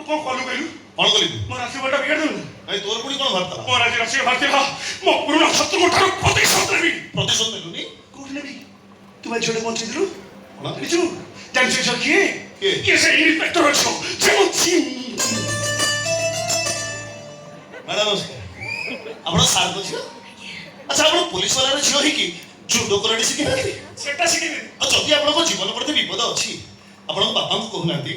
कौन कॉल करू कौन कली मो राशि बटा बिगाड़ दू भाई तोर पुणी कौन भारता मो राशि भारतीला मो पुराना शत्रु को ठारो प्रतिशोध नेबी प्रतिशोध नेलुनी कोठ नेबी तू भाई छोटे पहुंचे दिलु कौन लिचु जानछ छ किए ये से इंस्पेक्टर छ जे मो छी मैडम आपण सार को छियो अच्छा आपण पुलिस वाला रे छियो ही की जुडो कराडी सिखि नाती सेटा सिखि दे आ जदी आपण को जीवन प्रति विपद अछि आपण बापा को कहू नाती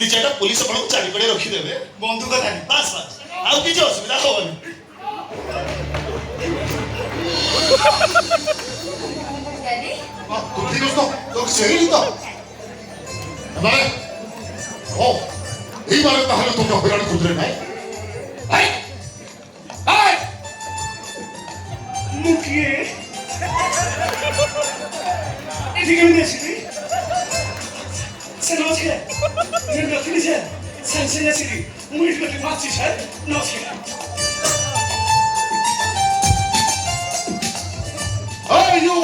दी चारटा पुलिस आपण को चारी पड़े रखी देबे बंदूक धानी बस बस आउ किछ असुविधा होबनी Daddy? तुम ठीक हो तो सही तो हमारे ओ এই বারে তাহলে তোমরা হইরানি করতে নাই হাই হাই मुकिए এদিকে আমি আসি স্যার নমস্কার যে দক্ষিণে স্যার স্যার আসি মুই এদিকে পাচ্ছি স্যার নমস্কার এই ইউ